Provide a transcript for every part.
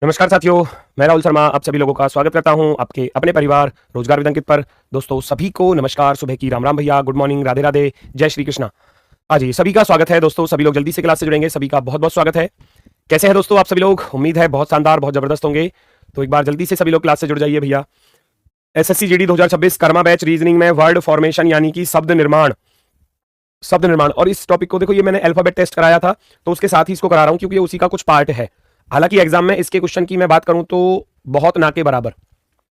नमस्कार साथियों, मैं राहुल शर्मा आप सभी लोगों का स्वागत करता हूं आपके अपने परिवार रोजगार विद अंकित पर। दोस्तों सभी को नमस्कार, सुबह की राम राम भैया, गुड मॉर्निंग, राधे राधे, जय श्री कृष्णा। हाँ जी, सभी का स्वागत है दोस्तों। सभी लोग जल्दी से क्लास से जुड़ेंगे, सभी का बहुत बहुत स्वागत है। कैसे हैं दोस्तों आप सभी लोग? उम्मीद है बहुत शानदार, बहुत जबरदस्त होंगे। तो एक बार जल्दी से सभी लोग क्लास से जुड़ जाइए भैया। SSC GD 2026 Karma batch reasoning में वर्ड फॉर्मेशन यानी कि शब्द निर्माण और इस टॉपिक को देखो, ये मैंने अल्फाबेट टेस्ट कराया था तो उसके साथ ही इसको करा रहा हूं क्योंकि ये उसी का कुछ पार्ट है। हालांकि एग्जाम में इसके क्वेश्चन की मैं बात करूं तो बहुत ना के बराबर,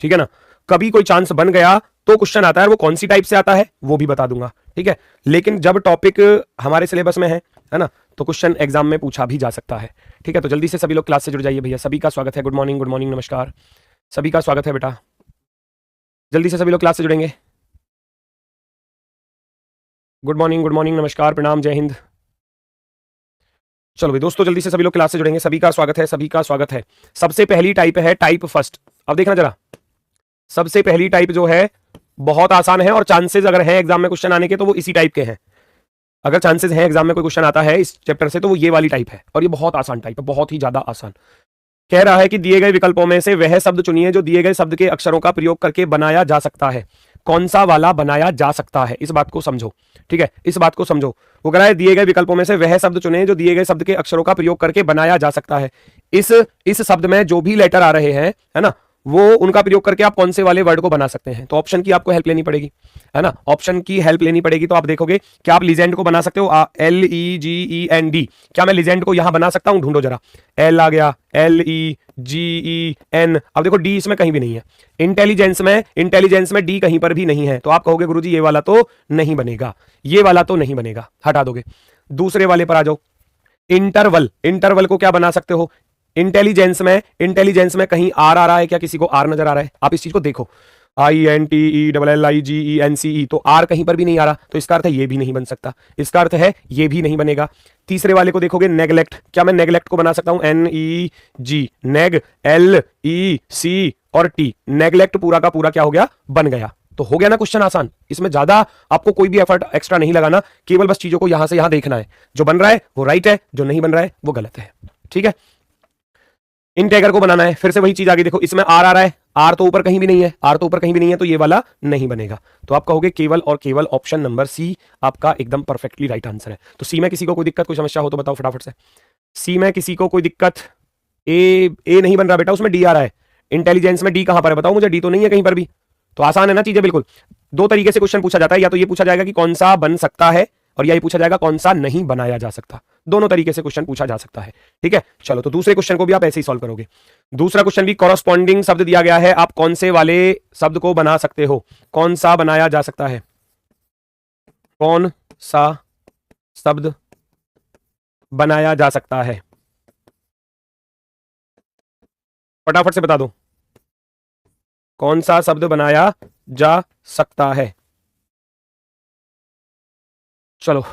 ठीक है ना। कभी कोई चांस बन गया तो क्वेश्चन आता है, वो कौन सी टाइप से आता है वो भी बता दूंगा, ठीक है। लेकिन जब टॉपिक हमारे सिलेबस में है ना, तो क्वेश्चन एग्जाम में पूछा भी जा सकता है, ठीक है। तो जल्दी से सभी लोग क्लास से जुड़ जाइए भैया। सभी का स्वागत है, गुड मॉर्निंग, नमस्कार, सभी का स्वागत है बेटा। जल्दी से सभी लोग क्लास से जुड़ेंगे। गुड मॉर्निंग, नमस्कार, प्रणाम, जय हिंद। चलो भाई दोस्तों, जल्दी से सभी लोग क्लास से जुड़ेंगे। सभी का स्वागत है, सभी का स्वागत है। सबसे पहली टाइप है टाइप फर्स्ट। अब देखना जरा, सबसे पहली टाइप जो है बहुत आसान है और चांसेस अगर है एग्जाम में क्वेश्चन आने के तो वो इसी टाइप के हैं। अगर चांसेस है एग्जाम में कोई क्वेश्चन आता है इस चैप्टर से तो वो ये वाली टाइप है, और ये बहुत आसान टाइप है, बहुत ही ज्यादा आसान। कह रहा है कि दिए गए विकल्पों में से वह शब्द चुनिए जो दिए गए शब्द के अक्षरों का प्रयोग करके बनाया जा सकता है। कौन सा वाला बनाया जा सकता है, इस बात को समझो, ठीक है, इस बात को समझो। वो कह रहा है दिए गए विकल्पों में से वह शब्द चुने जो दिए गए शब्द के अक्षरों का प्रयोग करके बनाया जा सकता है। इस शब्द में जो भी लेटर आ रहे हैं, है ना, वो उनका प्रयोग करके आप कौन से वाले वर्ड को बना सकते हैं। तो ऑप्शन की आपको हेल्प लेनी पड़ेगी, है ना, ऑप्शन की हेल्प लेनी पड़ेगी। तो आप देखोगे क्या आप लीजेंड को बना सकते हो, LEGEND। क्या मैं लीजेंड को यहां बना सकता हूं? ढूंढो जरा। L आ गया, LEGEN। अब देखो डी इसमें कहीं भी नहीं है। इंटेलिजेंस में डी कहीं पर भी नहीं है। तो आप कहोगे गुरुजी ये वाला तो नहीं बनेगा, ये वाला तो नहीं बनेगा, हटा दोगे। दूसरे वाले पर आ जाओ। इंटरवल को क्या बना सकते हो? इंटेलिजेंस में कहीं आर आ रहा है क्या? किसी को आर नजर आ रहा है? आप इस चीज को देखो, INTELLIGENCE, तो आर कहीं पर भी नहीं आ रहा, तो इसका अर्थ है ये भी नहीं बन सकता, इसका अर्थ है ये भी नहीं बनेगा। तीसरे वाले को देखोगे, नेगलेक्ट। क्या मैं नेगलेक्ट को बना सकता हूं? NEG, नेग, LEC और T, नेगलेक्ट पूरा का पूरा क्या हो गया? बन गया। तो हो गया ना क्वेश्चन आसान। इसमें ज्यादा आपको कोई भी एफर्ट एक्स्ट्रा नहीं लगाना, केवल बस चीजों को यहां से यहां देखना है। जो बन रहा है वो राइट है, जो नहीं बन रहा है वो गलत है, ठीक है। इंटेगर को बनाना है, फिर से वही चीज आगे देखो, इसमें आर आ रहा है, आर तो ऊपर कहीं भी नहीं है, तो ये वाला नहीं बनेगा। तो आप कहोगे केवल और केवल ऑप्शन नंबर सी आपका एकदम परफेक्टली राइट आंसर है। तो सी में किसी को कोई दिक्कत, कोई समस्या हो तो बताओ फटाफट से। सी में किसी को कोई दिक्कत? ए नहीं बन रहा बेटा, उसमें डी आ रहा है। इंटेलिजेंस में डी कहां पर है बताओ मुझे? डी तो नहीं है कहीं पर भी। तो आसान है ना चीजें बिल्कुल। दो तरीके से क्वेश्चन पूछा जाता है, या तो ये पूछा जाएगा कि कौन सा बन सकता है, और यही पूछा जाएगा कौन सा नहीं बनाया जा सकता। दोनों तरीके से क्वेश्चन पूछा जा सकता है, ठीक है। चलो, तो दूसरे क्वेश्चन को भी आप ऐसे ही सॉल्व करोगे। दूसरा क्वेश्चन भी कॉरस्पॉन्डिंग शब्द दिया गया है, आप कौन से वाले शब्द को बना सकते हो? कौन सा बनाया जा सकता है? कौन सा शब्द बनाया जा सकता है? फटाफट से बता दो, कौन सा शब्द बनाया जा सकता है? चलो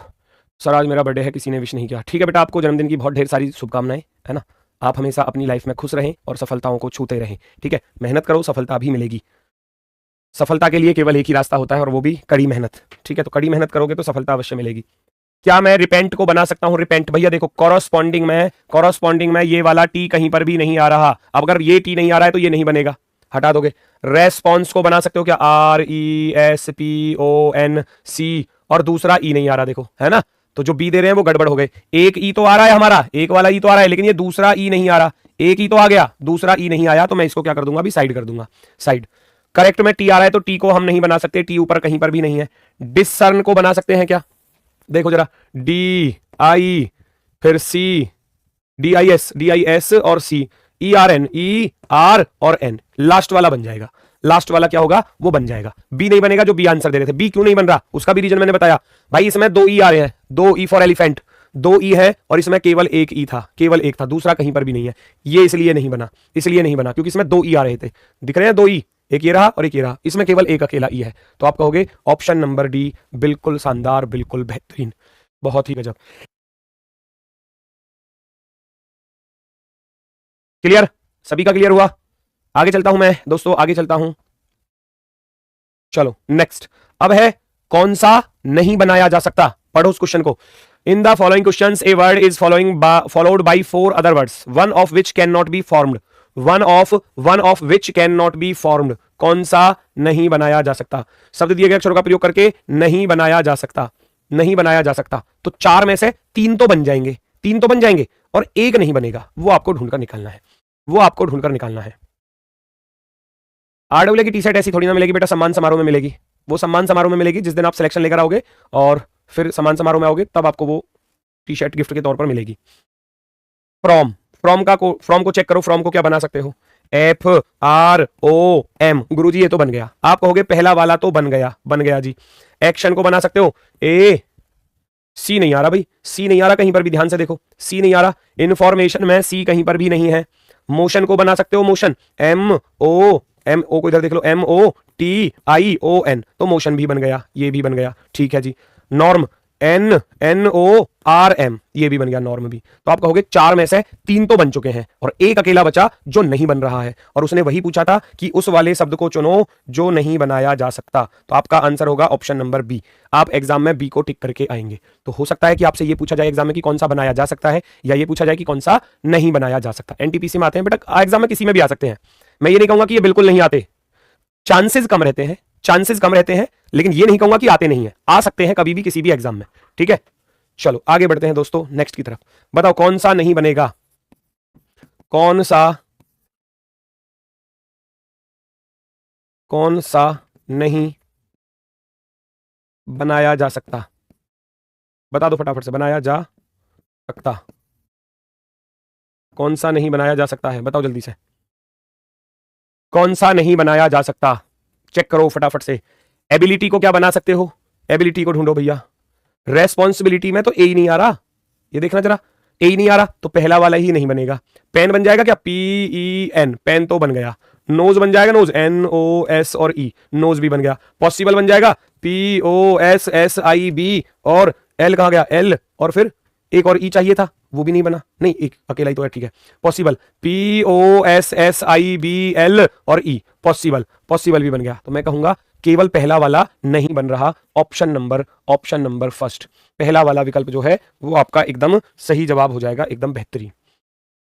सर, आज मेरा बर्थडे है, किसी ने विश नहीं किया। ठीक है बेटा, आपको जन्मदिन की बहुत ढेर सारी शुभकामनाएं, है ना। आप हमेशा अपनी लाइफ में खुश रहें और सफलताओं को छूते रहें, ठीक है। मेहनत करो, सफलता भी मिलेगी। सफलता के लिए केवल एक ही रास्ता होता है और वो भी कड़ी मेहनत, ठीक है। तो कड़ी मेहनत करोगे तो सफलता अवश्य मिलेगी। क्या मैं रिपेंट को बना सकता हूं? रिपेंट भैया देखो, कॉरस्पॉन्डिंग में ये वाला टी कहीं पर भी नहीं आ रहा। अब अगर ये टी नहीं आ रहा है तो ये नहीं बनेगा, हटा दोगे। रेस्पॉन्स को बना सकते हो क्या? RESPONC, और दूसरा ई नहीं आ रहा, देखो, है ना। तो जो बी दे रहे हैं वो गड़बड़ हो गए। एक ई तो आ रहा है हमारा, एक वाला ई तो आ रहा है, लेकिन ये दूसरा ई नहीं आ रहा। एक ई तो आ गया, दूसरा ई नहीं आया, तो मैं इसको क्या कर दूंगा? अभी साइड कर दूंगा, साइड। करेक्ट में टी आ रहा है तो टी को हम नहीं बना सकते, टी ऊपर कहीं पर भी नहीं है। डिसर्न को बना सकते हैं क्या? देखो जरा, DI, फिर C, DIS और C, ER और N, लास्ट वाला बन जाएगा। लास्ट वाला क्या होगा? वो बन जाएगा। बी नहीं बनेगा, जो बी आंसर दे रहे थे। बी क्यों नहीं बन रहा, उसका भी रीजन मैंने बताया भाई। इसमें दो ई आ रहे हैं, दो ई फॉर एलिफेंट, दो ई है, और इसमें केवल एक ई था, केवल एक था, दूसरा कहीं पर भी नहीं है। ये इसलिए नहीं बना क्योंकि इसमें दो ई आ रहे थे, दिख रहे हैं दो ई, एक ये रहा और एक ये रहा, इसमें केवल एक अकेला ई है। तो आप कहोगे ऑप्शन नंबर डी बिल्कुल शानदार, बिल्कुल बेहतरीन, बहुत ही गजब। क्लियर? सभी का क्लियर हुआ? आगे चलता हूं मैं दोस्तों, आगे चलता हूं। चलो नेक्स्ट, अब है कौन सा नहीं बनाया जा सकता। पढ़ो उस क्वेश्चन को। In the following questions a word is followed by 4 other words, one of which can not be formed. One of which can not be formed, कौन सा नहीं बनाया जा सकता, शब्द दिए गए अक्षरों का प्रयोग करके नहीं बनाया जा सकता, नहीं बनाया जा सकता। तो चार में से तीन तो बन जाएंगे, तीन तो बन जाएंगे और एक नहीं बनेगा, वो आपको ढूंढकर निकालना है, वो आपको ढूंढकर निकालना है। आरडब्ल्यू की टी शर्ट ऐसी थोड़ी ना मिलेगी बेटा, सम्मान समारोह में मिलेगी। वो सम्मान समारोह में मिलेगी जिस दिन आप सिलेक्शन लेकर आओगे और फिर सम्मान समारोह में आओगे तब आपको वो टी शर्ट गिफ्ट के तौर पर मिलेगी। फ्रॉम, फ्रॉम को चेक करो, फ्रॉम को क्या बना सकते हो, FROM, गुरुजी ये तो बन गया। आप कहोगे पहला वाला तो बन गया, बन गया जी। एक्शन को बना सकते हो सी नहीं आ रहा भाई, सी नहीं आ रहा कहीं पर भी, ध्यान से देखो सी नहीं आ रहा, इंफॉर्मेशन में सी कहीं पर भी नहीं है। मोशन को बना सकते हो, मोशन MO को इधर देख लो, MOTION, तो मोशन भी बन गया, ये भी बन गया, ठीक है जी। नॉर्म NORM, ये भी बन गया, नॉर्म भी। तो आप कहोगे चार में से तीन तो बन चुके हैं और एक अकेला बचा जो नहीं बन रहा है, और उसने वही पूछा था कि उस वाले शब्द को चुनो जो नहीं बनाया जा सकता। तो आपका आंसर होगा ऑप्शन नंबर बी। आप एग्जाम में बी को टिक करके आएंगे। तो हो सकता है कि आपसे ये पूछा जाए एग्जाम में कि कौन सा बनाया जा सकता है, या ये पूछा जाए कि कौन सा नहीं बनाया जा सकता। एनटीपीसी में आते हैं बेटा, एग्जाम में किसी में भी आ सकते हैं। मैं ये नहीं कहूंगा कि ये बिल्कुल नहीं आते, चांसेस कम रहते हैं, चांसेस कम रहते हैं, लेकिन ये नहीं कहूंगा कि आते नहीं है, आ सकते हैं कभी भी किसी भी एग्जाम में, ठीक है। चलो आगे बढ़ते हैं दोस्तों नेक्स्ट की तरफ। बताओ कौन सा नहीं बनेगा, कौन सा नहीं बनाया जा सकता, बता दो फटाफट से, बनाया जा सकता, कौन सा नहीं बनाया जा सकता है, बताओ जल्दी से, कौन सा नहीं बनाया जा सकता, चेक करो फटाफट से। एबिलिटी को क्या बना सकते हो, एबिलिटी को ढूंढो भैया। रेस्पॉन्सिबिलिटी में तो ए ही नहीं आ रहा, ये देखना जरा, ए ही नहीं आ रहा, तो पहला वाला ही नहीं बनेगा। पेन बन जाएगा क्या, PEN, पेन तो बन गया। नोज बन जाएगा, नोज NOS और E, नोज भी बन गया। पॉसिबल बन जाएगा POSSIB, और L कहां गया, L, और फिर एक और E चाहिए था, वो भी नहीं बना, नहीं एक अकेला ही तो है, ठीक है। पॉसिबल POSSIBL और E, पॉसिबल, पॉसिबल भी बन गया। तो मैं कहूंगा केवल पहला वाला नहीं बन रहा, ऑप्शन नंबर फर्स्ट, पहला वाला विकल्प जो है वो आपका एकदम सही जवाब हो जाएगा, एकदम बेहतरीन,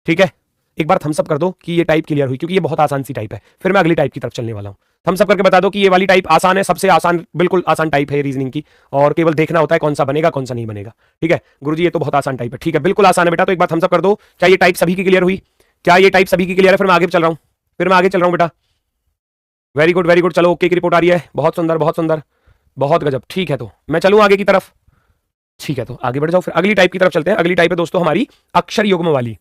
ठीक है। एक बार थम्स अप कर दो कि ये टाइप क्लियर हुई, क्योंकि ये बहुत आसान सी टाइप है। फिर मैं अगली टाइप की तरफ चलने वाला हूं। थम्स अप करके बता दो कि ये वाली टाइप आसान है, सबसे आसान, बिल्कुल आसान टाइप है रीजनिंग की, और केवल देखना होता है कौन सा बनेगा कौन सा नहीं बनेगा, ठीक है। गुरुजी ये तो बहुत आसान टाइप है, ठीक है, बिल्कुल आसान है बेटा। तो एक बार थम्स अप कर दो, क्या ये टाइप सभी की क्लियर हुई, क्या ये टाइप सभी की क्लियर है। फिर मैं आगे चल रहा हूं, बेटा। वेरी गुड, चलो ओके की रिपोर्ट आ रही है, बहुत सुंदर, बहुत गजब, ठीक है। तो मैं चलूं आगे की तरफ, ठीक है, तो आगे बढ़ जाओ। फिर अगली टाइप की तरफ चलते हैं। अगली टाइप है दोस्तों हमारी अक्षर युग्म वाली।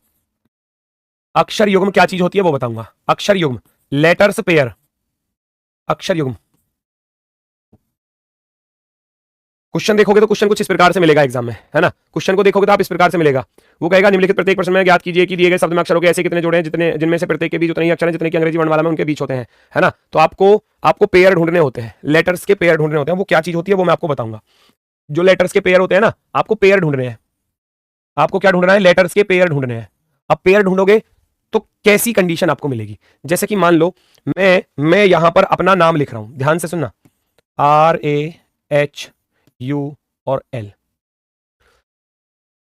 अक्षर युग्म क्या चीज होती है वो बताऊंगा। अक्षर युग्म, लेटर्स पेयर, अक्षर युग्म। क्वेश्चन देखोगे तो क्वेश्चन कुछ इस प्रकार से मिलेगा एग्जाम में, है ना। क्वेश्चन को देखोगे तो आप इस प्रकार से मिलेगा, वो कहेगा निम्नलिखित प्रत्येक प्रश्न में ज्ञात कीजिए कि दिए गए शब्द में अक्षरों के ऐसे कितने जोड़े हैं जितने जिनमें से प्रत्येक के बीच उतने ही अक्षर हैं जितने की अंग्रेजी वर्णमाला में उनके बीच होते हैं, है ना। तो आपको पेयर ढूंढने होते हैं, लेटर्स के पेयर ढूंढने होते हैं। वो क्या चीज होती है वो मैं आपको बताऊंगा। जो लेटर्स के पेयर होते हैं ना, आपको पेयर ढूंढने हैं। आपको क्या ढूंढना है, लेटर्स के पेयर ढूंढने हैं। अब पेयर ढूंढोगे तो कैसी कंडीशन आपको मिलेगी, जैसे कि मान लो मैं यहां पर अपना नाम लिख रहा हूं, ध्यान से सुनना, RAHU और L।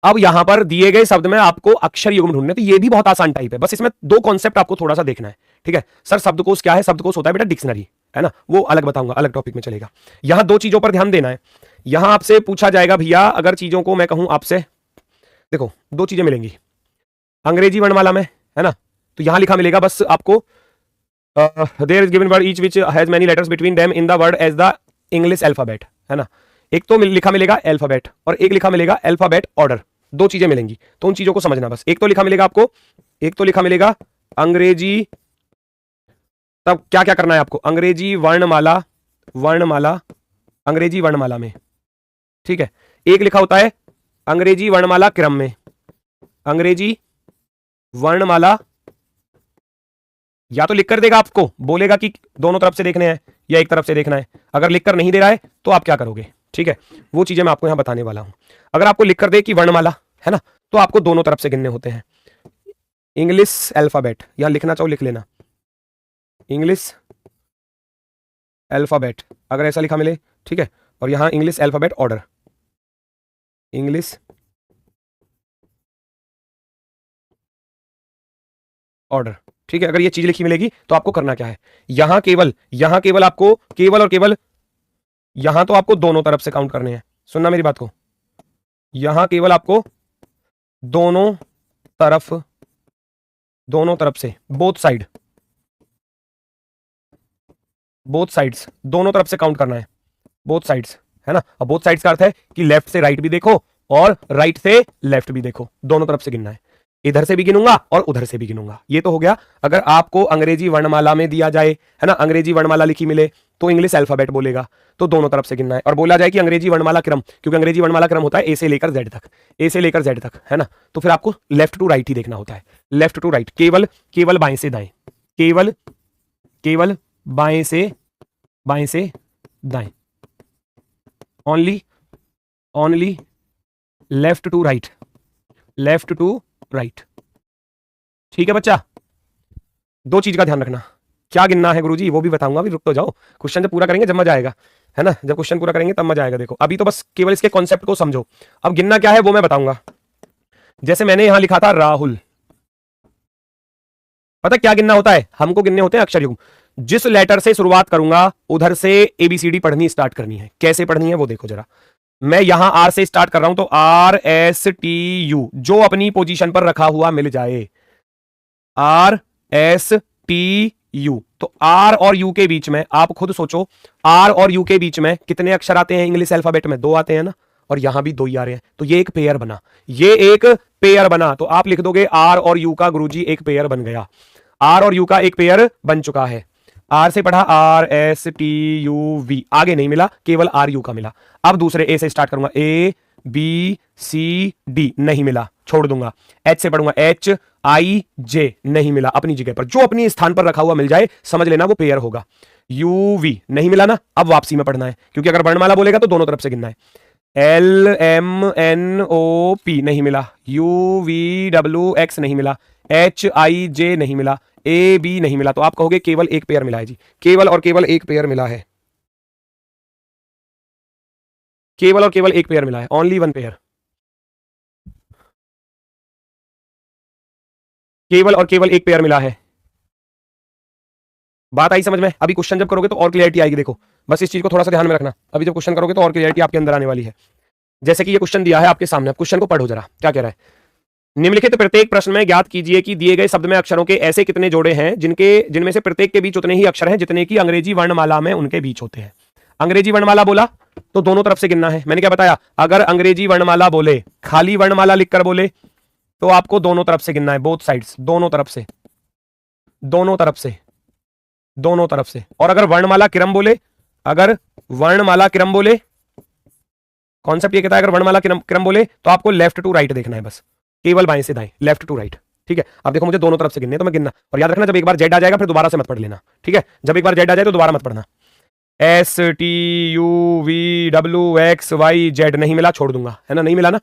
अब यहां पर दिए गए शब्द में आपको अक्षर युग्म ढूंढने, तो ये भी बहुत आसान टाइप है, बस इसमें दो कॉन्सेप्ट आपको थोड़ा सा देखना है, ठीक है। सर शब्दकोश क्या है, शब्दकोश होता है बेटा डिक्शनरी, है ना, वो अलग बताऊंगा, अलग टॉपिक में चलेगा। यहां दो चीजों पर ध्यान देना है। यहां आपसे पूछा जाएगा भैया, अगर चीजों को मैं कहूं आपसे, देखो दो चीजें मिलेंगी अंग्रेजी वर्णमाला में, है ना। तो यहां लिखा मिलेगा बस आपको, there is given word each which has many letters between them in the word as the English alphabet, है ना। एक तो लिखा मिलेगा अल्फाबेट और एक लिखा मिलेगा अल्फाबेट ऑर्डर, दो चीजें मिलेंगी, तो उन चीजों को समझना बस। एक तो लिखा मिलेगा आपको, एक तो लिखा मिलेगा अंग्रेजी, तब क्या क्या करना है आपको, अंग्रेजी वर्णमाला अंग्रेजी वर्णमाला में, ठीक है। एक लिखा होता है अंग्रेजी वर्णमाला क्रम में, अंग्रेजी वर्णमाला, या तो लिख कर देगा आपको, बोलेगा कि दोनों तरफ से देखने हैं या एक तरफ से देखना है। अगर लिख कर नहीं दे रहा है तो आप क्या करोगे, ठीक है, वो चीजें मैं आपको यहां बताने वाला हूं। अगर आपको लिख कर दे कि वर्णमाला, है ना, तो आपको दोनों तरफ से गिनने होते हैं। इंग्लिश अल्फाबेट, यहां लिखना चाहो लिख लेना, इंग्लिश अल्फाबेट, अगर ऐसा लिखा मिले, ठीक है। और यहां English alphabet order, English order, ठीक है, अगर ये चीज लिखी मिलेगी तो आपको करना क्या है, यहां केवल आपको केवल और केवल यहां तो आपको दोनों तरफ से काउंट करने हैं, सुनना मेरी बात को, यहां केवल आपको दोनों तरफ से बोथ साइड्स दोनों तरफ से काउंट करना है, बोथ साइड्स, है ना। अब बोथ साइड्स का अर्थ है कि लेफ्ट से राइट भी देखो और राइट से लेफ्ट भी देखो, दोनों तरफ से गिनना है, इधर से भी गिनूंगा और उधर से भी गिनूंगा। ये तो हो गया अगर आपको अंग्रेजी वर्णमाला में दिया जाए, है ना, अंग्रेजी वर्णमाला लिखी मिले तो इंग्लिश अल्फाबेट बोलेगा, तो दोनों तरफ से गिनना है। और बोला जाए कि अंग्रेजी वर्णमाला क्रम, क्योंकि अंग्रेजी वर्णमाला क्रम होता है ए से लेकर जेड तक, है ना, तो फिर आपको लेफ्ट टू राइट ही देखना होता है, लेफ्ट टू राइट, केवल बाएं से दाएं, केवल बाएं से दाएं, ओनली लेफ्ट टू राइट, ठीक है बच्चा। दो चीज का ध्यान रखना, क्या गिनना है गुरुजी वो भी बताऊंगा, अभी रुक तो जाओ, क्वेश्चन जब पूरा करेंगे जब मजा आएगा, है ना, जब क्वेश्चन पूरा करेंगे तब मजा आएगा। देखो अभी तो बस केवल इसके कॉन्सेप्ट को समझो, अब गिनना क्या है वो मैं बताऊंगा। जैसे मैंने यहां लिखा था राहुल, पता क्या गिनना होता है, हमको गिनने होते हैं अक्षर युग्म, जिस लेटर से शुरुआत करूंगा उधर से एबीसीडी पढ़नी स्टार्ट करनी है। कैसे पढ़नी है वो देखो जरा, मैं यहां आर से स्टार्ट कर रहा हूं तो RSTU, जो अपनी पोजीशन पर रखा हुआ मिल जाए, RSTU, तो आर और यू के बीच में आप खुद सोचो, आर और यू के बीच में कितने अक्षर आते हैं इंग्लिश अल्फाबेट में, 2 आते हैं ना, और यहां भी 2 ही आ रहे हैं, तो ये एक पेयर बना, तो आप लिख दोगे आर और यू का गुरुजी एक पेयर बन गया, आर और यू का एक पेयर बन चुका है। आर से पढ़ा RSTUV, आगे नहीं मिला, केवल RU का मिला। अब दूसरे ए से स्टार्ट करूंगा, ABCD नहीं मिला, छोड़ दूंगा। H से पढ़ूंगा HIJ नहीं मिला, अपनी जगह पर जो अपनी स्थान पर रखा हुआ मिल जाए समझ लेना वो पेयर होगा। UV नहीं मिला ना, अब वापसी में पढ़ना है, क्योंकि अगर वर्णमाला बोलेगा तो दोनों तरफ से गिनना है। LMNOP नहीं मिला, UVWX नहीं मिला, HIJ नहीं मिला, AB नहीं मिला, तो आप कहोगे केवल एक पेयर मिला है जी, केवल और केवल एक पेयर मिला है, केवल और केवल एक पेयर मिला है, ओनली वन पेयर, केवल और केवल एक पेयर मिला है। बात आई समझ में? अभी क्वेश्चन जब करोगे तो और क्लियरिटी आएगी, देखो बस इस चीज को थोड़ा सा ध्यान में रखना, अभी जब क्वेश्चन करोगे तो और क्लियरिटी आपके अंदर आने वाली है। जैसे कि ये क्वेश्चन दिया है आपके सामने, क्वेश्चन को पढ़ो जरा, क्या कह रहा है, निम्नलिखित प्रत्येक प्रश्न में ज्ञात कीजिए कि दिए गए शब्द में अक्षरों के ऐसे कितने जोड़े हैं जिनमें से प्रत्येक के बीच उतने ही अक्षर हैं जितने की अंग्रेजी वर्णमाला में उनके बीच होते हैं। अंग्रेजी वर्णमाला बोला तो दोनों तरफ से गिनना है, मैंने क्या बताया, अगर अंग्रेजी वर्णमाला बोले, खाली वर्णमाला लिखकर बोले तो आपको दोनों तरफ से गिनना है, बोथ साइड्स, दोनों तरफ से। और अगर वर्णमाला क्रम बोले, कॉन्सेप्ट ये कहता है अगर वर्णमाला क्रम बोले तो आपको लेफ्ट टू राइट देखना है, बस केवल बाएं से दाएं, लेफ्ट टू राइट, ठीक है। अब देखो मुझे दोनों तरफ से गिनने तो मैं गिनना, और याद रखना जब एक बार जेड आ जाएगा फिर दोबारा से मत पढ़ लेना, ठीक है, जब एक बार जेड आ जाए तो दोबारा मत पढ़ना। STUVWXYZ नहीं मिला, छोड़ दूंगा, है ना, नहीं मिला ना,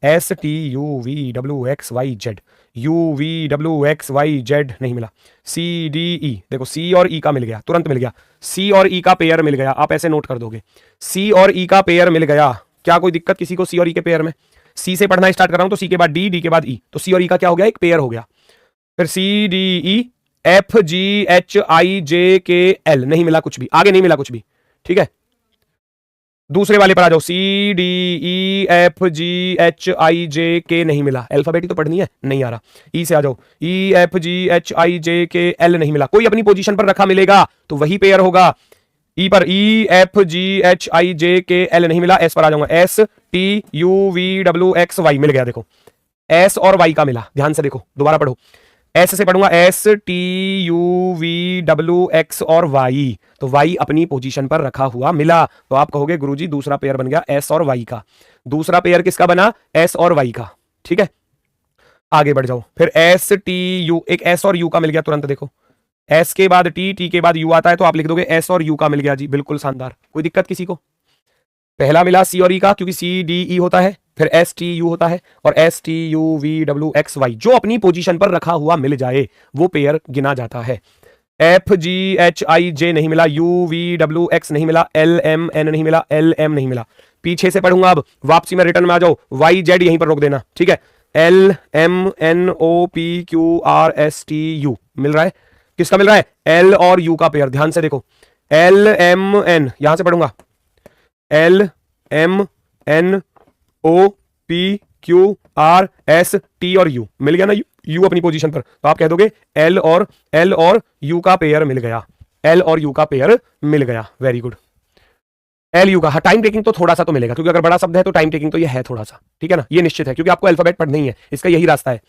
STUVWXYZ, UVWXYZ नहीं मिला, CDE, देखो C और E का मिल गया, तुरंत मिल गया, C और E का पेयर मिल गया, आप ऐसे नोट कर दोगे, C और E का पेयर मिल गया, क्या कोई दिक्कत किसी को C और E के पेयर में? C से पढ़ना स्टार्ट कर रहा हूं तो C के बाद D, D के बाद E, तो C और E का क्या हो गया, एक पेयर हो गया। फिर CDEFGHIJKL नहीं मिला कुछ भी, आगे नहीं मिला कुछ भी, ठीक है। दूसरे वाले पर आ जाओ, CDEFGHIJK नहीं मिला, अल्फाबेट ही तो पढ़नी है, नहीं आ रहा। E से आ जाओ, EFGHIJKL नहीं मिला, कोई अपनी पोजीशन पर रखा मिलेगा तो वही पेयर होगा। E पर EFGHIJKL नहीं मिला, S पर आ जाऊंगा, STUVWXY मिल गया, देखो S और Y का मिला, ध्यान से देखो, दोबारा पढ़ो, S से पढ़ूंगा STUVWX और Y, तो Y अपनी पोजीशन पर रखा हुआ मिला, तो आप कहोगे गुरुजी दूसरा पेयर बन गया S और Y का। दूसरा पेयर किसका बना? S और Y का, ठीक है। आगे बढ़ जाओ, फिर STU, एक S और U का मिल गया, तुरंत देखो S के बाद T, T के बाद U आता है तो आप लिख दोगे S और U का मिल गया जी, बिल्कुल शानदार, कोई दिक्कत किसी को? पहला मिला C और E का, क्योंकि CDE होता है, फिर STU होता है, और STUVWXY जो अपनी पोजीशन पर रखा हुआ मिल जाए वो पेयर गिना जाता है। FGHIJ नहीं मिला, UVWX नहीं मिला, LMN नहीं मिला, LM नहीं मिला। पीछे से पढ़ूंगा, अब वापसी में रिटर्न में आ जाओ, YZ यहीं पर रोक देना, ठीक है। LMNOPQRSTU मिल रहा है। किसका मिल रहा है? एल और यू का पेयर। ध्यान से देखो, एल एम एन, यहां से पढ़ूंगा, L M N O P Q R S T और यू। मिल गया ना यू अपनी पोजीशन पर, तो आप कह दोगे एल और यू का पेयर मिल गया, एल और यू का पेयर मिल गया। Very good. एल यू का, हाँ टाइम टेकिंग तो थोड़ा सा तो मिलेगा, क्योंकि अगर बड़ा शब्द है तो टाइम टेकिंग तो ये है थोड़ा सा, ठीक है ना, ये निश्चित है, क्योंकि आपको अल्फाबेट पढ़ना ही है, इसका यही रास्ता है।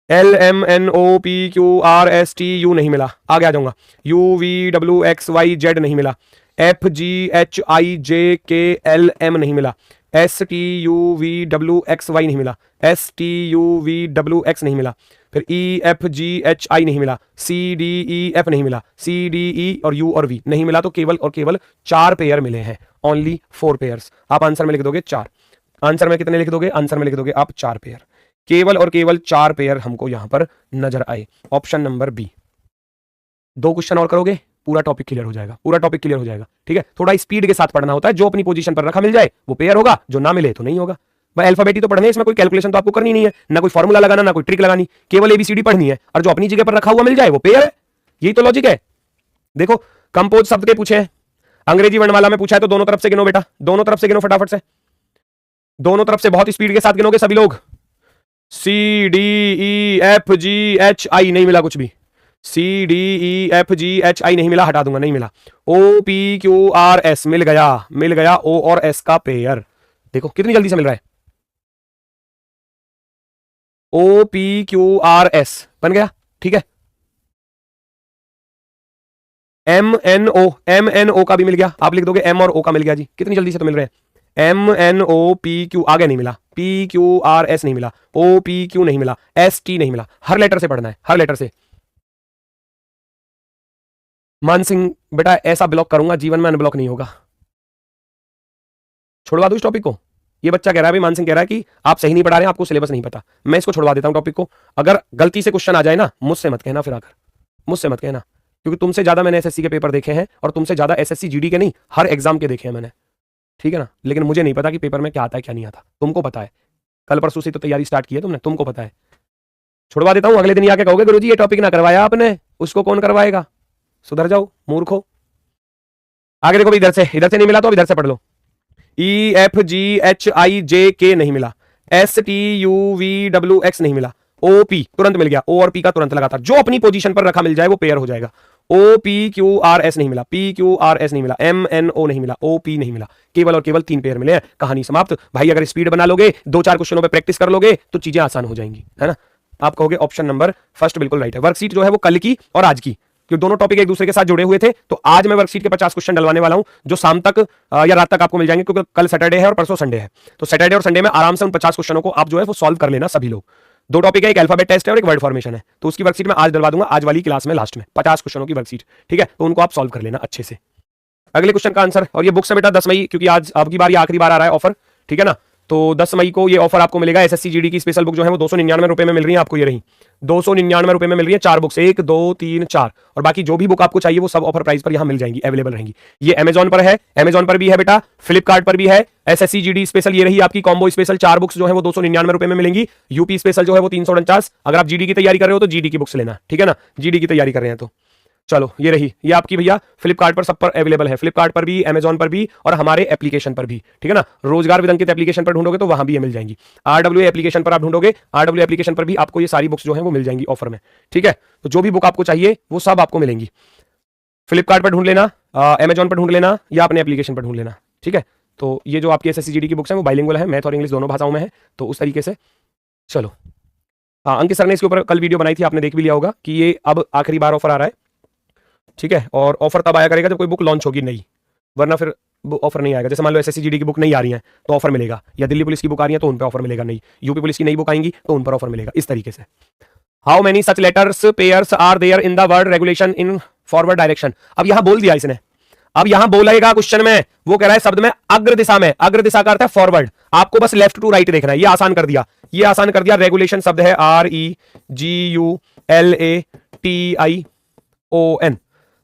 L M N O P Q R S T U नहीं मिला, आगे आ जाऊंगा। U V W X Y Z नहीं मिला, F G H I J K L M नहीं मिला, S T U V W X Y नहीं मिला, S T U V W X नहीं मिला, फिर ई एफ जी एच आई नहीं मिला, सी डी ई एफ नहीं मिला, सी डी ई और यू और वी नहीं मिला। तो केवल और केवल 4 पेयर मिले हैं, ओनली 4 पेयर्स। आप आंसर में लिख दोगे 4। आंसर में कितने लिख दोगे? आंसर में लिख दोगे आप 4 पेयर। केवल और केवल 4 पेयर हमको यहां पर नजर आए। Option number B. 2 क्वेश्चन और करोगे, पूरा टॉपिक क्लियर हो जाएगा, पूरा टॉपिक क्लियर हो जाएगा, ठीक है। थोड़ा स्पीड के साथ पढ़ना होता है, जो अपनी पोजीशन पर रखा मिल जाए वो पेयर होगा, जो ना मिले तो नहीं होगा। भाई अल्फाबेट ही तो पढ़ने, इसमें कोई कैलकुलेशन तो आपको करनी नहीं है, ना कोई फॉर्मूला लगाना, ना कोई ट्रिक लगानी, केवल एबीसीडी पढ़नी है, और जो अपनी जगह पर रखा हुआ मिल जाए वो पेयर है। यही तो लॉजिक है। देखो, कंपोज शब्द के पूछे हैं, अंग्रेजी वर्णमाला में पूछा है, तो दोनों तरफ से गिनो बेटा, दोनों तरफ से गिनो फटाफट से, दोनों तरफ से बहुत स्पीड के साथ गिनोगे सभी लोग। C D E F G H I नहीं मिला कुछ भी, C D E F G H I नहीं मिला, हटा दूंगा, नहीं मिला। O P Q R S मिल गया, मिल गया ओ और एस का पेयर। देखो कितनी जल्दी से मिल रहा है। O P Q R S बन गया, ठीक है। एम एन ओ का भी मिल गया, आप लिख दोगे एम और ओ का मिल गया जी, कितनी जल्दी से तो मिल रहे हैं। M N O P Q आगे नहीं मिला, पी क्यू आर एस नहीं मिला, ओ पी क्यू नहीं मिला, एस टी नहीं मिला। हर लेटर से पढ़ना है, हर लेटर से। मान सिंह बेटा ऐसा ब्लॉक करूंगा जीवन में अनब्लॉक नहीं होगा, छुड़वा दो इस टॉपिक को। ये बच्चा कह रहा है, भाई मान सिंह कह रहा है कि आप सही नहीं पढ़ा रहे हैं, आपको सिलेबस नहीं पता। मैं इसको छुड़वा देता हूं टॉपिक को। अगर गलती से क्वेश्चन आ जाए ना, मुझसे मत कहना, फिर आकर मुझसे मत कहना, क्योंकि तुमसे ज्यादा मैंने एसएससी के पेपर देखे हैं, और तुमसे ज्यादा एसएससी जीडी के नहीं, हर एग्जाम के देखे हैं मैंने, ठीक है ना। लेकिन मुझे नहीं पता कि पेपर में क्या आता है क्या नहीं आता, तुमको पता है। कल परसों से तो तैयारी स्टार्ट की है तुमने, तुमको पता है। छुड़वा देता हूं, अगले दिन आके कहोगे गुरुजी ये टॉपिक ना करवाया आपने, उसको कौन करवाएगा, सुधर जाओ मूर्खो। आगे देखो, इधर से नहीं मिला तो अब इधर से पढ़ लो। ई F G H I J के नहीं मिला, S T U V W X नहीं मिला, ओ पी तुरंत मिल गया, ओ और पी का तुरंत लगातार, जो अपनी पोजीशन पर रखा मिल जाए वो पेयर हो जाएगा। O P Q R S नहीं मिला, पी क्यू आर एस नहीं मिला, एम एन ओ नहीं मिला, ओ पी नहीं मिला, केवल और केवल 3 पेयर मिले हैं। कहानी समाप्त। भाई अगर स्पीड बना लोगे, 2-4 क्वेश्चनों पे प्रैक्टिस कर लोगे तो चीजें आसान हो जाएंगी, है ना। आप कहोगे ऑप्शन नंबर फर्स्ट बिल्कुल राइट है। वर्कशीट जो है वो कल की और आज की, क्योंकि दोनों टॉपिक एक दूसरे के साथ जुड़े हुए थे, तो आज मैं वर्कशीट के 50 क्वेश्चन डलवाने वाला हूं, जो शाम तक या रात तक आपको मिल जाएंगे, क्योंकि कल सैटरडे है और परसों संडे है। तो सैटरडे और संडे में आराम से उन 50 क्वेश्चनों को आप जो है वो सॉल्व कर लेना सभी लोग। 2 टॉपिक है, एक अल्फाबेट टेस्ट है और एक वर्ड फॉर्मेशन है, तो उसकी वर्कशीट में आज डलवा दूंगा, आज वाली क्लास में लास्ट में 50 क्वेश्चनों की वर्कशीट, ठीक है। तो उनको आप सॉल्व कर लेना अच्छे से। अगले क्वेश्चन का आंसर, और ये बुक से बेटा 10 मई, क्योंकि आज आपकी बार, ये आखिरी बार आ रहा है ऑफर, ठीक है ना। तो 10 मई को ये ऑफर आपको मिलेगा। एसएससी जीडी की स्पेशल बुक जो है वो 299 रुपए में मिल रही है आपको, ये रही 299 रुपए में मिल रही है। 4 बुक्स, 1 2 3 4, और बाकी जो भी बुक आपको चाहिए वो सब ऑफर प्राइस पर यहां मिल जाएंगी, अवेलेबल रहेंगी। ये अमेजॉन पर है, अमेजॉन पर भी है बेटा, फ्लिपकार्ट पर भी है। एसएससी जीडी स्पेशल ये रही आपकी कॉम्बो स्पेशल, 4 बुक्स जो है वो 299 रुपए में मिलेंगी। यूपी स्पेशल जो है वो 349। अगर आप जीडी की तैयारी कर रहे हो तो जीडी की बुक्स लेना, ठीक है ना, जीडी की तैयारी कर रहे हैं तो। चलो ये रही, ये आपकी भैया फ्लिपकार्ट पर सब पर अवेलेबल है, फ्लिपकार्ट पर भी, अमेजॉन पर भी, और हमारे एप्लीकेशन पर भी, ठीक है ना। रोजगार विद अंकित एप्लीकेशन पर ढूंढोगे तो वहां भी ये मिल जाएंगी। आरडब्ल्यू एप्लीकेशन पर आप ढूंढोगे, आरडब्ल्यू एप्लीकेशन पर भी आपको ये सारी बुक्स जो है वो मिल जाएंगी ऑफर में, ठीक है। तो जो भी बुक आपको चाहिए वो सब आपको मिलेंगी। फ्लिपकार्ट पर ढूंढ लेना, अमेजॉन पर ढूंढ लेना, या अपने एप्लीकेशन पर ढूंढ लेना, ठीक है। तो ये जो आपकी एसएससी जीडी की बुक्स है वो बाइलिंगुअल है, मैथ और इंग्लिश दोनों भाषाओं में है, तो उस तरीके से। चलो हाँ, अंकित सर ने इसके ऊपर कल वीडियो बनाई थी, आपने देख भी लिया होगा कि ये अब आखिरी बार ऑफर आ रहा है, ठीक है। और ऑफर तब आया करेगा जब कोई बुक लॉन्च होगी नहीं, वरना फिर ऑफर नहीं आएगा। जैसे मान लो एसएससी जीडी की बुक नहीं आ रही है तो ऑफर मिलेगा, या दिल्ली पुलिस की बुक आ रही है तो उन पर ऑफर मिलेगा नहीं, यूपी पुलिस की नई बुक आएंगी तो उन पर ऑफर मिलेगा, इस तरीके से। How many such letters pairs are there in the word regulation in forward direction. अब यहां बोल दिया इसने, अब यहां बोलेगा क्वेश्चन में, वो कह रहा है शब्द में अग्र दिशा में, अग्र दिशा का अर्थ है फॉरवर्ड, आपको बस लेफ्ट टू राइट देखना है। ये आसान कर दिया, ये आसान कर दिया। रेगुलेशन शब्द है REGULATION।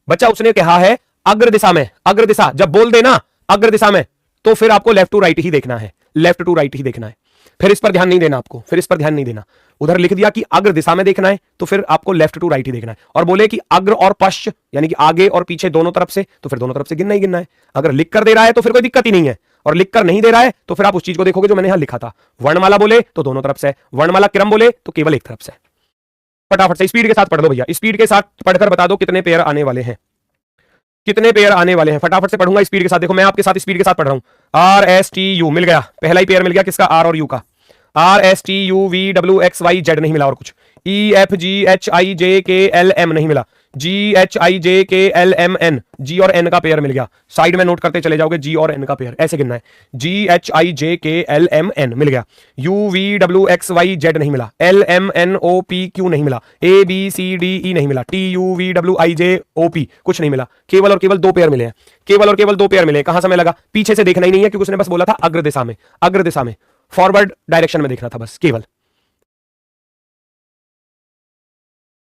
बच्चा उसने कहा है अग्र दिशा में, अग्र दिशा जब बोल देना अग्र दिशा में, तो फिर आपको लेफ्ट टू राइट ही देखना है, लेफ्ट टू राइट ही देखना है। फिर इस पर ध्यान नहीं देना आपको, फिर इस पर ध्यान नहीं देना। उधर लिख दिया कि अग्र दिशा में देखना है तो फिर आपको लेफ्ट टू राइट ही देखना है, और बोले कि अग्र और पश्च यानी कि आगे और पीछे दोनों तरफ से, तो फिर दोनों तरफ से गिनना ही गिनना है। अगर लिख कर दे रहा है तो फिर कोई दिक्कत ही नहीं है, और लिख कर नहीं दे रहा है तो फिर आप उस चीज को देखोगे जो मैंने यहां लिखा था। वर्णमाला बोले तो दोनों तरफ से, वर्णमाला क्रम बोले तो केवल एक तरफ से। फटाफट से स्पीड के साथ पढ़ लो भैया, स्पीड के साथ पढ़कर बता दो कितने पेयर आने वाले हैं, कितने पेयर आने वाले हैं। फटाफट से पढ़ूंगा स्पीड के साथ। देखो मैं आपके साथ स्पीड के साथ पढ़ रहा हूं। आर एस टी यू मिल गया, पहला ही पेयर मिल गया किसका, आर और यू का। R S T U V W X Y Z नहीं मिला, और कुछ ई F G H I J K L M नहीं मिला, जी H I J K L M N, जी और एन का पेयर मिल गया। साइड में नोट करते चले जाओगे, जी और एन का पेयर ऐसे गिनना है। जी H I J K L M N मिल गया। U V W X Y Z नहीं मिला, L M N O P Q नहीं मिला, A B C D E नहीं मिला, T U V W I J O P कुछ नहीं मिला। केवल और केवल दो पेयर मिले हैं, केवल और केवल दो पेयर मिले। कहां समय लगा, पीछे से देखना ही नहीं है क्योंकि उसने बस बोला था अग्र दिशा में, अग्र दिशा में फॉरवर्ड डायरेक्शन में देखना था बस केवल।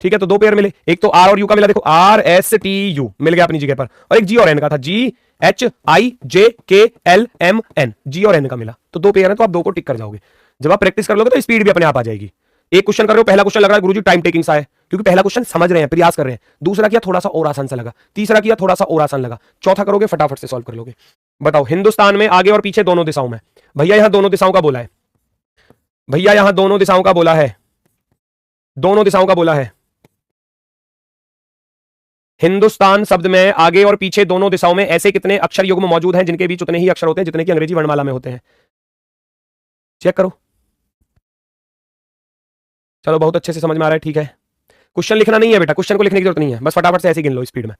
ठीक है, तो दो पेयर मिले, एक तो आर और यू का मिला, देखो आर एस टी यू मिल गया अपनी जगह पर, और एक जी और एन का था, जी H I J K L M N, जी और एन का मिला। तो दो पेयर है तो आप दो को टिक कर जाओगे। जब आप प्रैक्टिस कर लोगे तो स्पीड भी अपने आप आ जाएगी। एक क्वेश्चन कर रहे हो, पहला क्वेश्चन लग रहा है गुरुजी टाइम टेकिंग सा है, क्योंकि पहला क्वेश्चन समझ रहे हैं, प्रयास कर रहे हैं। दूसरा किया थोड़ा सा और आसान सा लगा, तीसरा किया थोड़ा सा और आसान लगा, चौथा करोगे फटाफट से सॉल्व कर लोगे। बताओ हिंदुस्तान में आगे और पीछे दोनों दिशाओं में, भैया यहां दोनों दिशाओं का बोला है, भैया यहां दोनों दिशाओं का बोला है, दोनों दिशाओं का बोला है। हिंदुस्तान शब्द में आगे और पीछे दोनों दिशाओं में ऐसे कितने अक्षर युग्म मौजूद हैं जिनके बीच उतने ही अक्षर होते हैं जितने की अंग्रेजी वर्णमाला में होते हैं। चेक करो। चलो बहुत अच्छे से समझ में आ रहा है, ठीक है। क्वेश्चन लिखना नहीं है बेटा, क्वेश्चन को लिखने की जरूरत नहीं है, बस फटाफट से ऐसे गिन लो स्पीड में,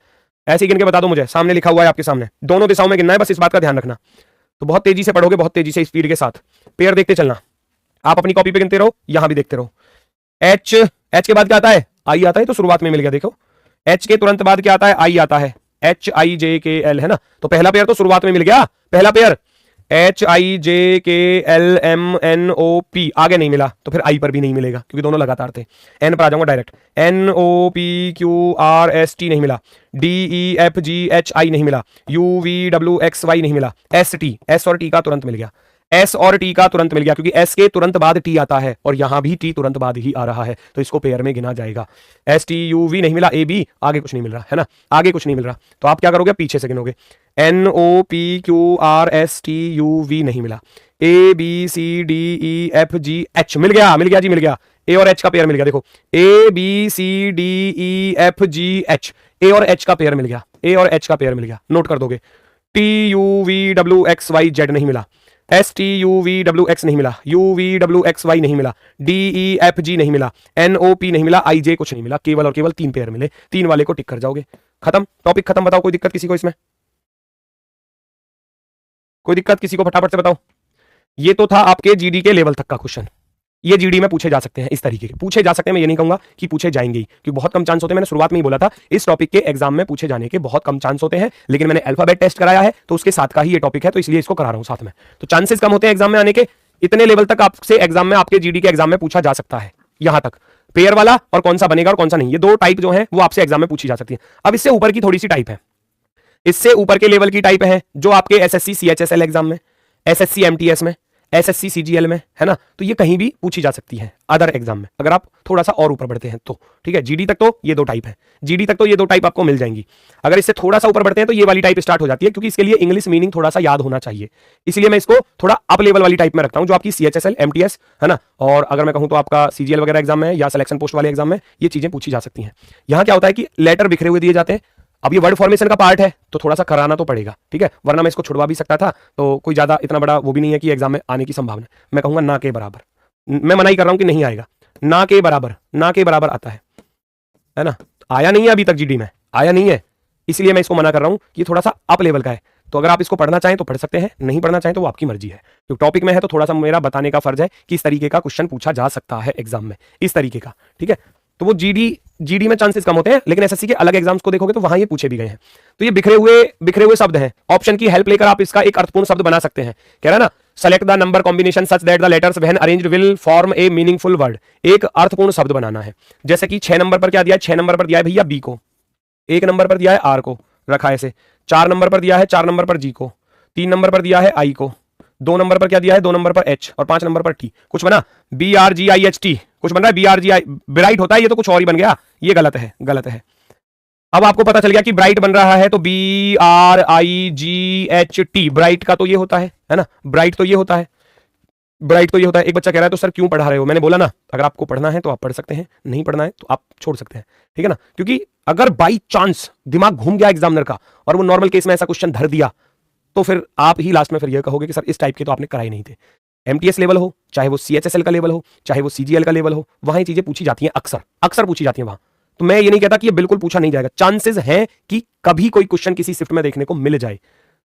ऐसे गिन के बता दो मुझे। सामने लिखा हुआ है आपके सामने, दोनों दिशाओं में गिनना है, बस इस बात का ध्यान रखना। तो बहुत तेजी से पढ़ोगे, बहुत तेजी से स्पीड के साथ पेयर देखते चलना। आप अपनी कॉपी पे गिनते रहो, यहां भी देखते रहो। एच, एच के बाद क्या आता है, आई आता है, तो शुरुआत में मिल गया। देखो एच के तुरंत बाद क्या आता है, आई आता है, H I J K L है ना, तो पहला पेयर तो शुरुआत में मिल गया, पहला pair H I J K L M N O P, आगे नहीं मिला तो फिर आई पर भी नहीं मिलेगा क्योंकि दोनों लगातार थे। एन पर आ जाऊंगा direct, N O P Q R S T नहीं मिला, D E F G H I नहीं मिला, U V W X Y नहीं मिला, एस टी, एस और टी का तुरंत मिल गया, एस और टी का तुरंत मिल गया क्योंकि एस के तुरंत बाद टी आता है और यहां भी टी तुरंत बाद ही आ रहा है, तो इसको पेयर में गिना जाएगा। एस टी यू वी नहीं मिला, ए बी आगे कुछ नहीं मिल रहा है ना, आगे कुछ नहीं मिल रहा, तो आप क्या करोगे, पीछे से गिनोगे। N O P Q R S T U V नहीं मिला, A B C D E F G H मिल गया, मिल गया जी मिल गया, ए और एच का पेयर मिल गया। देखो A B C D E F G H, A और एच का पेयर मिल गया, ए और एच का पेयर मिल गया, नोट कर दोगे। T U V W X Y Z नहीं मिला, S T U V W X नहीं मिला, U V W X Y नहीं मिला, डी ई एफ जी नहीं मिला, एन ओ पी नहीं मिला, आई जे कुछ नहीं मिला, केवल और केवल तीन पेयर मिले, तीन वाले को टिक कर जाओगे, खत्म, टॉपिक खत्म। बताओ कोई दिक्कत किसी को इसमें, कोई दिक्कत किसी को, फटाफट से बताओ। ये तो था आपके जीडी के लेवल तक का क्वेश्चन, ये जीडी में पूछे जा सकते हैं, इस तरीके के पूछे जा सकते हैं। मैं ये नहीं कहूंगा कि पूछे जाएंगे क्योंकि बहुत कम चांस होते हैं, मैंने शुरुआत में ही बोला था इस टॉपिक के एग्जाम में पूछे जाने के बहुत कम चांस होते हैं, लेकिन मैंने अल्फाबेट टेस्ट कराया है तो उसके साथ का ही ये टॉपिक है, तो इसलिए इसको करा रहा हूं साथ में, तो चांसेस कम होते हैं एग्जाम में आने के। इतने लेवल तक आपसे एग्जाम में, आपके जीडी के एग्जाम में पूछा जा सकता है, यहां तक पेयर वाला और कौन सा बनेगा और कौन सा नहीं, ये दो टाइप जो है वो आपसे एग्जाम में पूछी जा सकती है। अब इससे ऊपर की थोड़ी सी टाइप है, इससे ऊपर के लेवल की टाइप है जो आपके एसएससी सीएचएसएल एग्जाम में, एसएससी एमटीएस में, एसएससी सीजीएल में है ना, तो ये कहीं भी पूछी जा सकती है अदर एग्जाम में, अगर आप थोड़ा सा और ऊपर बढ़ते हैं तो। ठीक है, जीडी तक तो ये दो टाइप है, जीडी तक तो ये दो टाइप आपको मिल जाएंगी। अगर इससे थोड़ा सा ऊपर बढ़ते हैं तो ये वाली टाइप स्टार्ट हो जाती है, क्योंकि इसके लिए इंग्लिश मीनिंग थोड़ा सा याद होना चाहिए, इसलिए मैं इसको थोड़ा अप लेवल वाली टाइप में रखता हूं, जो आपकी सीएचएसएल एमटीएस है ना, और अगर मैं कहूं तो आपका सीजीएल वगैरह एग्जाम में या सिलेक्शन पोस्ट वाले एग्जाम में ये चीजें पूछी जा सकती हैं। यहां क्या होता है कि लेटर बिखरे हुए दिए जाते हैं, अब ये वर्ड फॉर्मेशन का पार्ट है तो थोड़ा सा कराना तो पड़ेगा, ठीक है, वरना मैं इसको छुड़वा भी सकता था, तो कोई ज्यादा इतना बड़ा वो भी नहीं है कि एग्जाम में आने की संभावना, मैं कहूंगा ना के बराबर, मैं मना ही कर रहा हूं कि नहीं आएगा, ना के बराबर, ना के बराबर आता है ना, आया नहीं है अभी तक जीडी में, आया नहीं है, इसलिए मैं इसको मना कर रहा हूं कि थोड़ा सा अप लेवल का है। तो अगर आप इसको पढ़ना चाहें तो पढ़ सकते हैं, नहीं पढ़ना चाहें तो वो आपकी मर्जी है, तो टॉपिक में है तो थोड़ा सा मेरा बताने का फर्ज है कि इस तरीके का क्वेश्चन पूछा जा सकता है एग्जाम में, इस तरीके का, ठीक है। तो वो जीडी में चांसेस कम होते हैं, लेकिन एसएससी के अलग एग्जाम्स को देखोगे तो वहां ये पूछे भी गए हैं। तो ये बिखरे हुए शब्द हैं, ऑप्शन की हेल्प लेकर आप इसका एक अर्थपूर्ण शब्द बना सकते हैं। कह रहा है ना, select the number combination such that the letters when arranged will form A meaningful word, एक अर्थपूर्ण शब्द बनाना है। जैसे कि 6 नंबर पर क्या दिया है, 6 नंबर पर दिया है भैया बी को, 1 नंबर पर दिया है आर को, रखा ऐसे, 4 नंबर पर दिया है 4 नंबर पर जी को, 3 नंबर पर दिया है आई को, 2 नंबर पर क्या दिया है, 2 नंबर पर H और 5 नंबर पर T। कुछ बना BRGIHT, कुछ बन रहा है BRGI, ब्राइट होता है, ये तो कुछ और ही बन गया, ये गलत है, गलत है। अब आपको पता चल गया कि ब्राइट बन रहा है तो BRIGHT, ब्राइट का तो ये होता है ना, ब्राइट तो ये होता है, ब्राइट तो ये होता है। एक बच्चा कह रहा है तो सर क्यों पढ़ा रहे हो, मैंने बोला ना अगर आपको पढ़ना है तो आप पढ़ सकते हैं, नहीं पढ़ना है तो आप छोड़ सकते हैं, ठीक है ना। क्योंकि अगर बाई चांस दिमाग घूम गया एग्जामिनर का और वो नॉर्मल केस में ऐसा क्वेश्चन धर दिया तो फिर आप ही लास्ट में फिर ये कहोगे कि सर इस टाइप के तो आपने कराई नहीं थे। MTS लेवल हो, चाहे वो CHSL का लेवल हो, चाहे वो CGL का लेवल हो, वहां ये चीजें पूछी जाती हैं, अक्सर अक्सर पूछी जाती हैं वहां। तो मैं ये नहीं कहता कि ये बिल्कुल पूछा नहीं जाएगा, चांसेस हैं कि कभी कोई क्वेश्चन किसी शिफ्ट में देखने को मिल जाए,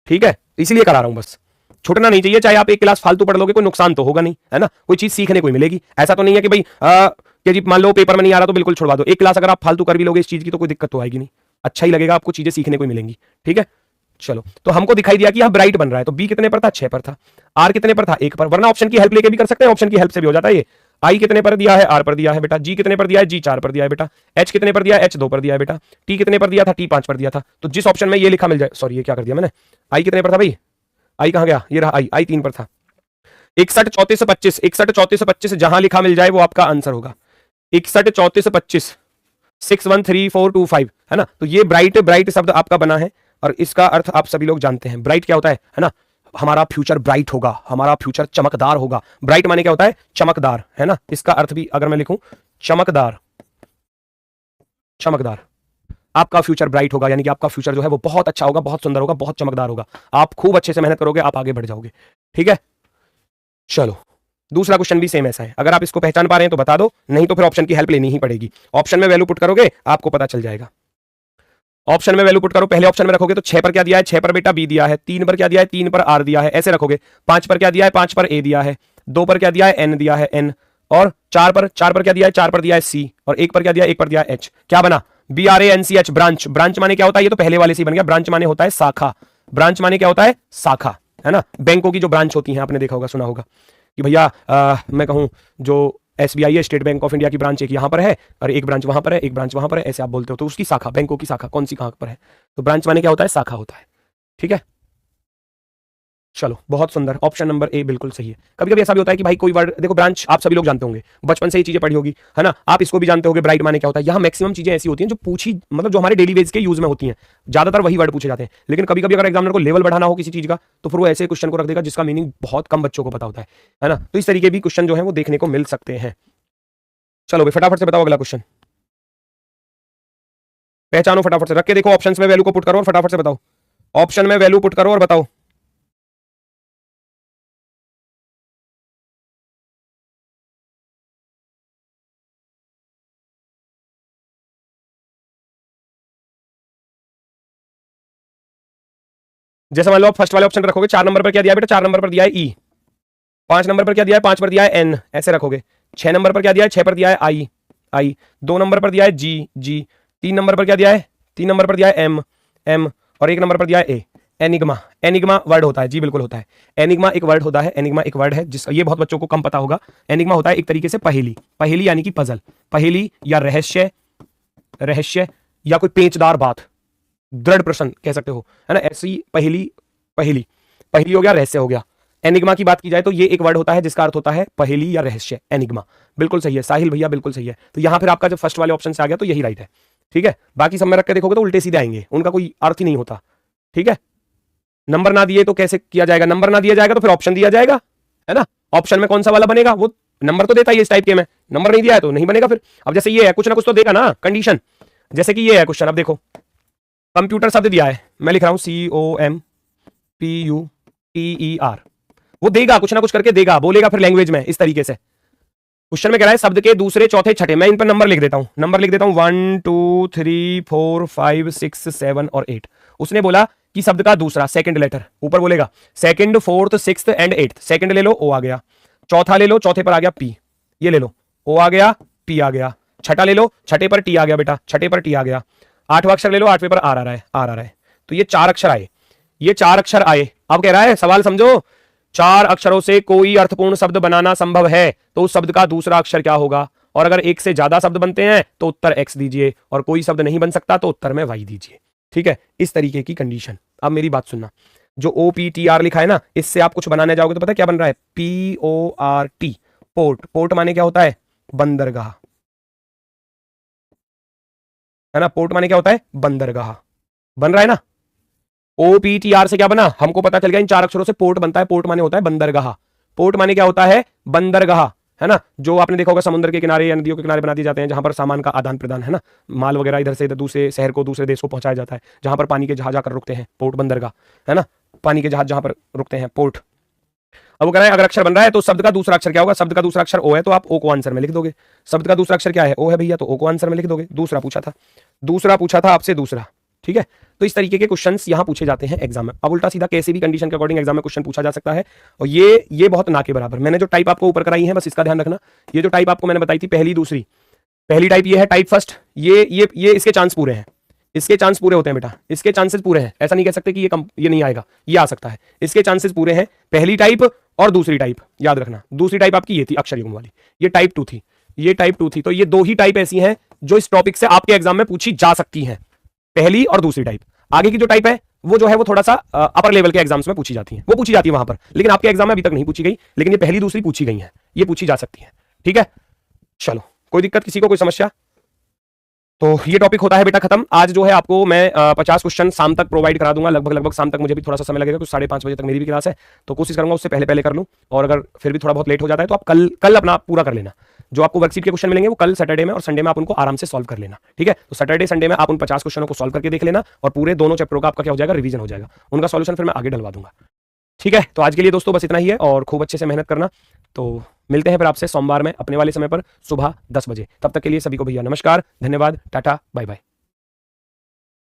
ठीक है, इसीलिए करा रहा हूं बस। छूटना नहीं चाहिए, चाहे आप एक क्लास फालतू पढ़ लोगे कोई नुकसान तो होगा नहीं, है ना, कोई चीज सीखने को ही मिलेगी। ऐसा तो नहीं है कि भाई कि जी मान लो पेपर में नहीं आ रहा तो बिल्कुल छुड़वा दो, एक क्लास अगर आप फालतू कर भी लोगे इस चीज की तो कोई दिक्कत तो आएगी नहीं, अच्छा ही लगेगा, आपको चीजें सीखने को ही मिलेंगी, ठीक है। चलो, तो हमको दिखाई दिया कि यह ब्राइट बन रहा है, तो बी कितने पर था, 6 पर था, आर कितने पर था, 1 पर, वरना ऑप्शन की हेल्प लेके भी कर सकते हैं, ऑप्शन की हेल्प से भी हो जाता है ये। आई कितने पर दिया है, आर पर दिया है बेटा, जी कितने पर दिया है, जी 4 पर दिया है बेटा, एच कितने पर दिया है, एच 2 पर दिया है बेटा, टी कितने पर दिया था, टी 5 पर दिया था। तो जिस ऑप्शन में ये लिखा मिल जाए, सॉरी ये क्या कर दिया मैंने, आई कितने पर था भाई, आई कहां गया, ये रहा आई, आई 3 पर था। 61 34 25, 61 34 25 जहां लिखा मिल जाए वो आपका आंसर होगा, 61 34 25 613425, है ना। तो ये ब्राइट, ब्राइट शब्द आपका बना है और इसका अर्थ आप सभी लोग जानते हैं, ब्राइट क्या होता है ना, हमारा फ्यूचर ब्राइट होगा, हमारा फ्यूचर चमकदार होगा। ब्राइट माने क्या होता है, चमकदार, है ना। इसका अर्थ भी अगर मैं लिखूं चमकदार, चमकदार, आपका फ्यूचर ब्राइट होगा, यानी कि आपका फ्यूचर जो है वो बहुत अच्छा होगा, बहुत सुंदर होगा, बहुत चमकदार होगा, आप खूब अच्छे से मेहनत करोगे, आप आगे बढ़ जाओगे, ठीक है। चलो, दूसरा क्वेश्चन भी सेम ऐसा है, अगर आप इसको पहचान पा रहे हैं तो बता दो, नहीं तो फिर ऑप्शन की हेल्प लेनी ही पड़ेगी। ऑप्शन में वैल्यू पुट करोगे आपको पता चल जाएगा। ऑप्शन में वैल्यू पुट करो, पहले ऑप्शन में रखोगे तो 6 पर क्या दिया है, 6 पर बेटा बी दिया है, 3 पर क्या दिया है, 3 पर आर दिया है, ऐसे रखोगे। 5 पर क्या दिया है, 5 पर ए दिया है, 2 पर क्या दिया है, एन दिया है, एन, और 4 पर क्या दिया है, 4 पर दिया है सी, और 1 पर क्या दिया है, 1 पर दिया है एच। क्या बना, BRANCH, ब्रांच। ब्रांच माने क्या होता है, ये तो पहले वाले से बन गया, ब्रांच माने होता है शाखा, ब्रांच माने क्या होता है, शाखा, है ना। बैंकों की जो ब्रांच होती है आपने देखा होगा, सुना होगा कि भैया मैं कहूं जो SBI है, स्टेट बैंक ऑफ इंडिया की ब्रांच एक यहां पर है और एक ब्रांच वहां पर है, एक ब्रांच वहां पर है, ऐसे आप बोलते हो, तो उसकी शाखा, बैंकों की शाखा कौन सी कहां पर है, तो ब्रांच माने क्या होता है, शाखा होता है, ठीक है। चलो, बहुत सुंदर, ऑप्शन नंबर ए बिल्कुल सही है। कभी कभी ऐसा भी होता है कि भाई कोई वर्ड, देखो ब्रांच आप सभी लोग जानते होंगे, बचपन से ही चीजें पढ़ी होगी, है ना, आप इसको भी जानते होंगे, ब्राइट माने क्या होता है। यहाँ मैक्सिमम चीजें ऐसी होती हैं जो पूछी, मतलब जो हमारे डेली बेस के यूज में होती हैं, ज्यादातर वही वर्ड पूछे जाते हैं। लेकिन कभी कभी अगर एग्जामिनर को लेवल बढ़ाना हो किसी चीज का तो फिर वो ऐसे क्वेश्चन को रख देगा जिसका मीनिंग बहुत कम बच्चों को पता होता है ना। तो इस तरीके भी क्वेश्चन जो है वो देखने को मिल सकते हैं। चलो भाई फटाफट से बताओ अगला क्वेश्चन, पहचानो फटाफट से, रख के देखो, ऑप्शंस में वैल्यू को पुट करो और फटाफट से बताओ, ऑप्शन में वैल्यू पुट करो और बताओ। जैसे मान लो आप फर्स्ट वाले ऑप्शन रखोगे, 4 नंबर पर क्या दिया है बेटा, 4 नंबर पर दिया है ई, 5 नंबर पर क्या दिया है, 5 पर दिया है एन, ऐसे रखोगे। 6 नंबर पर क्या दिया है, 6 पर दिया है आई, आई, 2 नंबर पर दिया है जी, जी, 3 नंबर पर क्या दिया है, 3 नंबर पर दिया है एम, एम, और 1 नंबर पर दिया है ए। एनिग्मा, एनिग्मा वर्ड होता है, जी बिल्कुल होता है, एनिग्मा एक वर्ड होता है, एनिग्मा एक वर्ड है जिसका ये बहुत बच्चों को कम पता होगा। एनिग्मा होता है एक तरीके से पहेली, पहेली यानी कि पजल, पहेली या रहस्य, रहस्य या कोई पेचदार बात, दृढ़ प्रश्न कह सकते हो, है ना, ऐसी पहेली, पहेली, पहेली हो गया, रहस्य हो गया। एनिग्मा की बात की जाए तो ये एक वर्ड होता है जिसका अर्थ होता है पहेली या रहस्य, एनिग्मा, बिल्कुल सही है साहिल भैया, बिल्कुल सही है। तो यहां फिर आपका जब फर्स्ट वाले ऑप्शन से आ गया तो यही राइट है, ठीक है। बाकी सब में रख के देखोगे तो उल्टे सीधे आएंगे, उनका कोई अर्थ ही नहीं होता, ठीक है। नंबर ना दिए तो कैसे किया जाएगा, नंबर ना दिया जाएगा तो फिर ऑप्शन दिया जाएगा, है ना। ऑप्शन में कौन सा वाला बनेगा, वो नंबर तो देता ही इस टाइप के में, नंबर नहीं दिया है तो नहीं बनेगा फिर। अब जैसे ये है, कुछ ना कुछ तो देगा ना कंडीशन, जैसे कि ये है क्वेश्चन, अब देखो कंप्यूटर शब्द दिया है, मैं लिख रहा हूं COMPUTER, वो देगा कुछ ना कुछ करके देगा, बोलेगा फिर लैंग्वेज में इस तरीके से। क्वेश्चन में कह रहा है शब्द के दूसरे चौथे छठे, मैं इन पर नंबर लिख देता हूं, नंबर लिख देता हूं 1 2 3 4 5 6 7 और 8। उसने बोला कि शब्द का दूसरा सेकंड लेटर, ऊपर बोलेगा second, fourth, sixth and eighth, second ले लो ओ आ गया, चौथा ले लो, चौथे पर आ गया पी, ये ले लो ओ आ गया, पी आ गया, छठा ले लो, छठे पर टी आ गया बेटा, छठे पर टी आ गया, आठवां अक्षर ले लो, आठवें पर आर आ रहा है, आर आ रहा है। तो ये 4 अक्षर आए, ये 4 अक्षर आए। अब कह रहा है सवाल समझो, 4 अक्षरों से कोई अर्थपूर्ण शब्द बनाना संभव है तो उस शब्द का दूसरा अक्षर क्या होगा, और अगर एक से ज्यादा शब्द बनते हैं तो उत्तर एक्स दीजिए, और कोई शब्द नहीं बन सकता तो उत्तर में वाई दीजिए, ठीक है। इस तरीके की कंडीशन। अब मेरी बात सुनना, जो OPTR लिखा है ना, इससे आप कुछ बनाने जाओगे तो पता है क्या बन रहा है? PORT, port. पोर्ट माने क्या होता है? बंदरगाह, है ना? पोर्ट माने क्या होता है? बंदरगाह। बन रहा है ना? OPTR से क्या बना? हमको पता चल गया इन 4 अक्षरों से पोर्ट बनता है। पोर्ट माने होता है बंदरगाह। पोर्ट माने क्या होता है? बंदरगाह, है ना? जो आपने देखा होगा समुद्र के किनारे या नदियों के किनारे बना दिए जाते हैं, जहां पर सामान का आदान प्रदान, है ना, माल वगैरह इधर से इधर दूसरे शहर को, दूसरे देश को पहुंचाया जाता है, जहां पर पानी के जहाज आकर रुकते हैं, पोर्ट बंदरगाह, है ना? पानी के जहाज जहां पर रुकते हैं, पोर्ट। अब वो कह रहा है अगर अक्षर बन रहा है तो शब्द का दूसरा अक्षर क्या होगा? शब्द का दूसरा अक्षर ओ है तो आप ओ को आंसर में लिख दोगे। शब्द का दूसरा अक्षर क्या है? ओ है भैया, तो ओ को आंसर में लिख दोगे। दूसरा पूछा था आपसे दूसरा, ठीक है? तो इस तरीके के क्वेश्चंस यहां पूछे जाते हैं एग्जाम में। अब उल्टा सीधा कैसे भी कंडीशन के अकॉर्डिंग एग्जाम में क्वेश्चन पूछा जा सकता है, और ये बहुत ना के बराबर। मैंने जो टाइप आपको ऊपर कराई है, बस इसका ध्यान रखना। ये जो टाइप आपको मैंने बताई थी, पहली दूसरी, पहली टाइप ये है टाइप फर्स्ट। ये इसके चांस पूरे हैं, इसके चांस पूरे होते हैं बेटा, इसके चांसेस पूरे हैं। ऐसा नहीं कह सकते कि ये नहीं आएगा, ये आ सकता है। इसके चांसेस पूरे हैं, पहली टाइप और दूसरी टाइप, याद रखना। दूसरी टाइप आपकी ये थी अक्षर युग्म वाली, ये टाइप 2 थी, ये टाइप 2 थी। तो ये 2 ही टाइप ऐसी हैं जो इस टॉपिक से आपके एग्जाम में पूछी जा सकती हैं, पहली और दूसरी टाइप। आगे की जो टाइप है वो जो है वो थोड़ा सा अपर लेवल के एग्जाम्स में पूछी जाती है, वो पूछी जाती है वहां पर, लेकिन आपके एग्जाम में अभी तक नहीं पूछी गई। लेकिन ये पहली दूसरी पूछी गई है, ये पूछी जा सकती है, ठीक है? चलो, कोई दिक्कत किसी को, कोई समस्या? तो ये टॉपिक होता है बेटा खत्म। आज जो है आपको मैं 50 क्वेश्चन शाम तक प्रोवाइड करा दूंगा, लगभग शाम तक। मुझे भी थोड़ा सा समय लगेगा, कुछ 5:30 बजे तक मेरी भी क्लास है, तो कोशिश करूंगा उससे पहले कर लूं। और अगर फिर भी थोड़ा बहुत लेट हो जाता है तो आप कल अपना पूरा कर लेना। जो आपको वर्कशीट के क्वेश्चन मिलेंगे वो कल सैटरडे में और संडे में आप उनको आराम से सॉल्व कर लेना, ठीक है? तो सैटरडे संडे में आप उन 50 क्वेश्चनों को सॉल्व करके देख लेना, और पूरे दोनों चैप्टरों का आपका क्या हो जाएगा? रिवीजन हो जाएगा। उनका सॉल्यूशन फिर मैं आगे डलवा दूंगा, ठीक है? तो आज के लिए दोस्तों बस इतना ही है, और खूब अच्छे से मेहनत करना। तो मिलते हैं फिर आपसे सोमवार में अपने वाले समय पर सुबह 10 बजे। तब तक के लिए सभी को भैया नमस्कार, धन्यवाद, टाटा, बाय बाय।